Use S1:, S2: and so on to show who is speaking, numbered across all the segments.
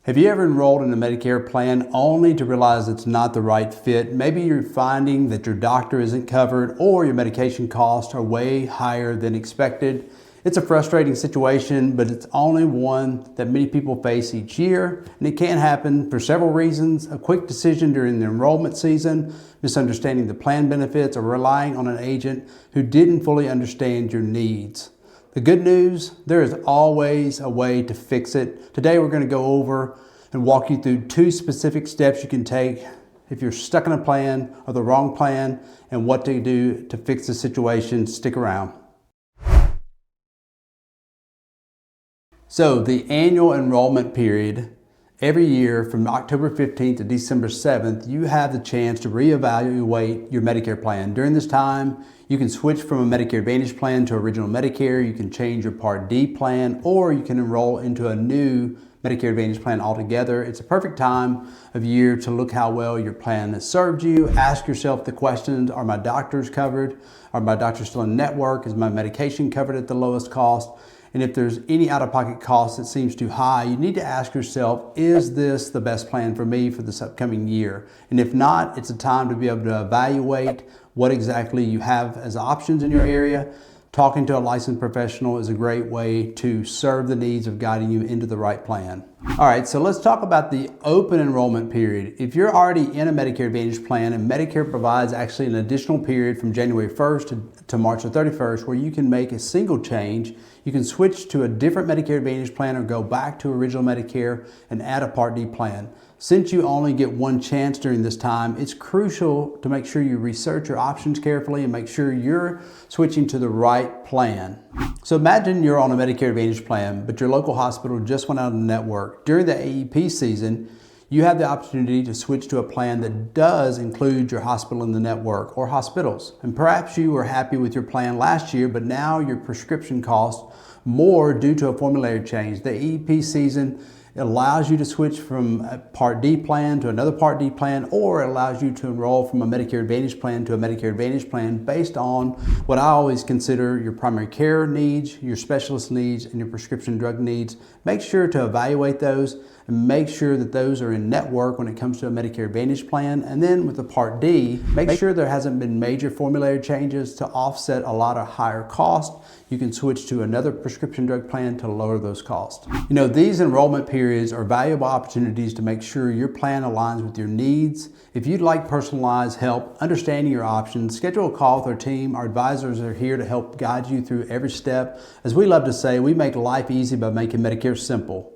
S1: Have you ever enrolled in a Medicare plan only to realize it's not the right fit? Maybe you're finding that your doctor isn't covered or your medication costs are way higher than expected. It's a frustrating situation, but it's only one that many people face each year, and it can happen for several reasons: a quick decision during the enrollment season, misunderstanding the plan benefits, or relying on an agent who didn't fully understand your needs. The good news, there is always a way to fix it. Today we're going to go over and walk you through 2 specific steps you can take if you're stuck in a plan or the wrong plan, and what to do to fix the situation. Stick around. So the annual enrollment period, every year from October 15th to December 7th, you have the chance to reevaluate your Medicare plan. During this time, you can switch from a Medicare Advantage plan to Original Medicare, you can change your Part D plan, or you can enroll into a new Medicare Advantage plan altogether. It's a perfect time of year to look how well your plan has served you. Ask yourself the questions: are my doctors covered? Are my doctors still in network? Is my medication covered at the lowest cost? And if there's any out-of-pocket cost that seems too high, you need to ask yourself, is this the best plan for me for this upcoming year? And if not, it's a time to be able to evaluate what exactly you have as options in your area. Talking to a licensed professional is a great way to serve the needs of guiding you into the right plan. All right, so let's talk about the open enrollment period. If you're already in a Medicare Advantage plan, and Medicare provides actually an additional period from January 1st to March 31st where you can make a single change. You can switch to a different Medicare Advantage plan or go back to Original Medicare and add a Part D plan. Since you only get one chance during this time, it's crucial to make sure you research your options carefully and make sure you're switching to the right plan. So imagine you're on a Medicare Advantage plan, but your local hospital just went out of the network. During the AEP season, you have the opportunity to switch to a plan that does include your hospital in the network or hospitals. And perhaps you were happy with your plan last year, but now your prescription costs more due to a formulary change. The AEP season allows you to switch from a Part D plan to another Part D plan, or it allows you to enroll from a Medicare Advantage plan to a Medicare Advantage plan based on what I always consider your primary care needs, your specialist needs, and your prescription drug needs. Make sure to evaluate those and make sure that those are in network when it comes to a Medicare Advantage plan. And then with the Part D, make sure there hasn't been major formulary changes to offset a lot of higher cost. You can switch to another prescription drug plan to lower those costs. You know, these enrollment periods are valuable opportunities to make sure your plan aligns with your needs. If you'd like personalized help understanding your options, schedule a call with our team. Our advisors are here to help guide you through every step. As we love to say, we make life easy by making Medicare simple.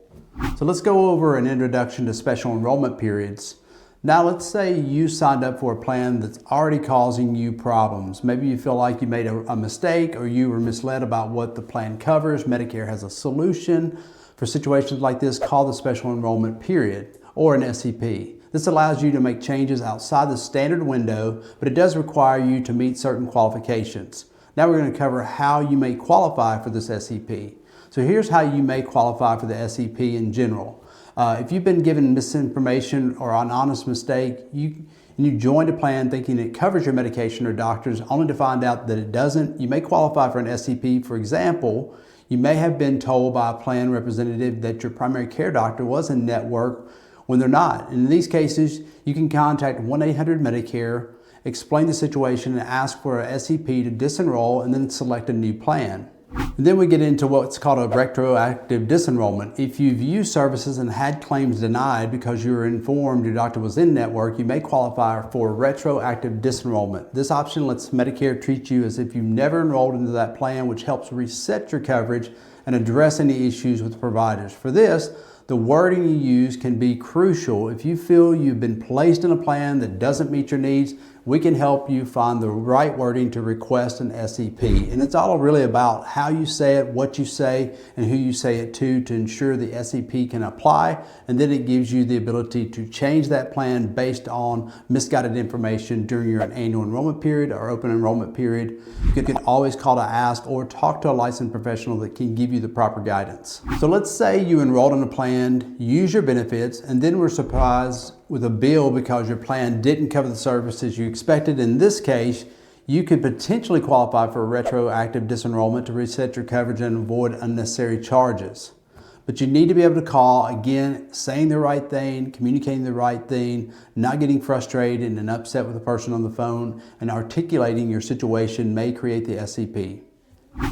S1: So let's go over an introduction to special enrollment periods. Now let's say you signed up for a plan that's already causing you problems. Maybe you feel like you made a mistake, or you were misled about what the plan covers. Medicare has a solution for situations like this called the special enrollment period, or an SEP. This allows you to make changes outside the standard window, but it does require you to meet certain qualifications. Now we're going to cover how you may qualify for this SEP. So here's how you may qualify for the SEP in general. If you've been given misinformation or an honest mistake, you joined a plan thinking it covers your medication or doctors, only to find out that it doesn't, you may qualify for an SEP. For example, you may have been told by a plan representative that your primary care doctor was in network when they're not. And in these cases, you can contact 1-800-MEDICARE, explain the situation, and ask for a SEP to disenroll, and then select a new plan. And then we get into what's called a retroactive disenrollment. If you've used services and had claims denied because you were informed your doctor was in network, you may qualify for retroactive disenrollment. This option lets Medicare treat you as if you never enrolled into that plan, which helps reset your coverage and address any issues with providers. For this, the wording you use can be crucial. If you feel you've been placed in a plan that doesn't meet your needs, we can help you find the right wording to request an SEP. And it's all really about how you say it, what you say, and who you say it to ensure the SEP can apply. And then it gives you the ability to change that plan based on misguided information during your annual enrollment period or open enrollment period. You can always call to ask or talk to a licensed professional that can give you the proper guidance. So let's say you enrolled in a plan, use your benefits, and then were surprised with a bill because your plan didn't cover the services you expected. In this case, you could potentially qualify for a retroactive disenrollment to reset your coverage and avoid unnecessary charges. But you need to be able to call, again, saying the right thing, communicating the right thing, not getting frustrated and upset with the person on the phone, and articulating your situation may create the SEP.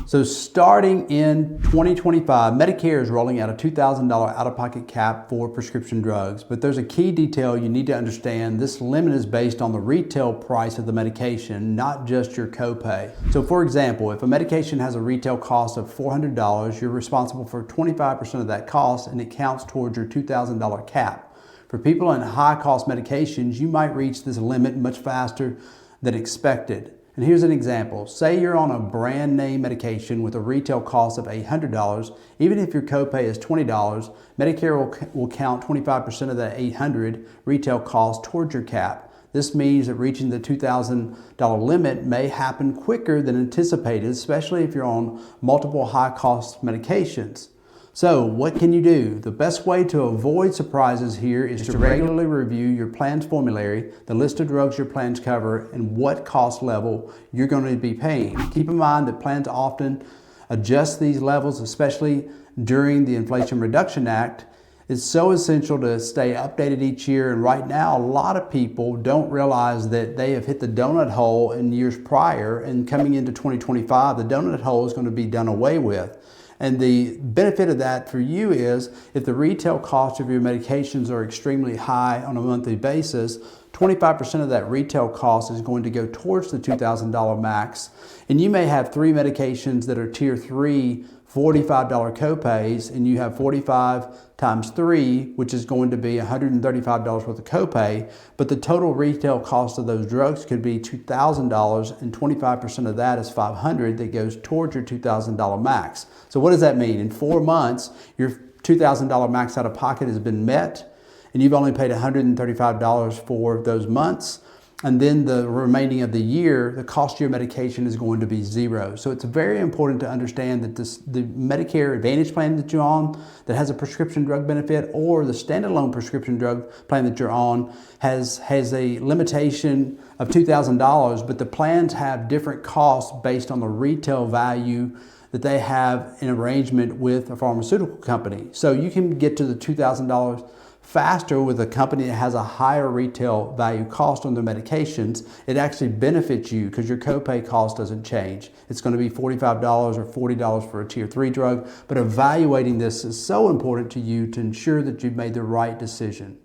S1: So starting in 2025, Medicare is rolling out a $2,000 out-of-pocket cap for prescription drugs. But there's a key detail you need to understand. This limit is based on the retail price of the medication, not just your copay. So for example, if a medication has a retail cost of $400, you're responsible for 25% of that cost, and it counts towards your $2,000 cap. For people on high-cost medications, you might reach this limit much faster than expected. And here's an example. Say you're on a brand name medication with a retail cost of $800. Even if your copay is $20, Medicare will count 25% of that $800 retail cost towards your cap. This means that reaching the $2,000 limit may happen quicker than anticipated, especially if you're on multiple high-cost medications. So what can you do? The best way to avoid surprises here is to regularly review your plan's formulary, the list of drugs your plans cover, and what cost level you're going to be paying. Keep in mind that plans often adjust these levels, especially during the Inflation Reduction Act. It's so essential to stay updated each year, and right now a lot of people don't realize that they have hit the donut hole in years prior, and coming into 2025, the donut hole is going to be done away with. And the benefit of that for you is if the retail cost of your medications are extremely high on a monthly basis, 25% of that retail cost is going to go towards the $2,000 max. And you may have 3 medications that are tier 3, $45 copays, and you have 45 times 3, which is going to be $135 worth of copay, but the total retail cost of those drugs could be $2,000, and 25% of that is $500 that goes towards your $2,000 max. So what does that mean? In 4 months, your $2,000 max out of pocket has been met, and you've only paid $135 for those months. And then the remaining of the year, the cost of your medication is going to be $0. So it's very important to understand that the Medicare Advantage plan that you're on that has a prescription drug benefit, or the standalone prescription drug plan that you're on has a limitation of $2,000, but the plans have different costs based on the retail value that they have in arrangement with a pharmaceutical company. So you can get to the $2,000 faster with a company that has a higher retail value cost on their medications. It actually benefits you because your copay cost doesn't change. It's going to be $45 or $40 for a tier 3 drug, but evaluating this is so important to you to ensure that you've made the right decision.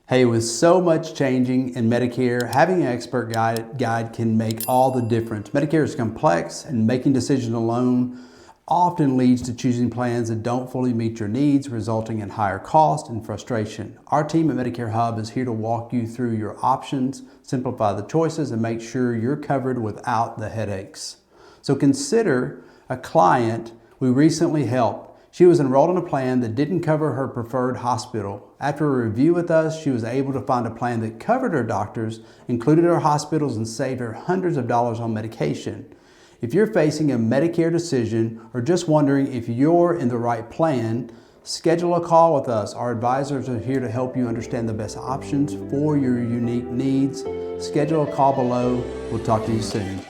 S1: Hey, with so much changing in Medicare, having an expert guide can make all the difference. Medicare is complex, and making decisions alone often leads to choosing plans that don't fully meet your needs, resulting in higher cost and frustration. Our team at Medicare Hub is here to walk you through your options, simplify the choices, and make sure you're covered without the headaches. So consider a client we recently helped. She was enrolled in a plan that didn't cover her preferred hospital. After a review with us, she was able to find a plan that covered her doctors, included her hospitals, and saved her hundreds of dollars on medication. If you're facing a Medicare decision or just wondering if you're in the right plan, schedule a call with us. Our advisors are here to help you understand the best options for your unique needs. Schedule a call below. We'll talk to you soon.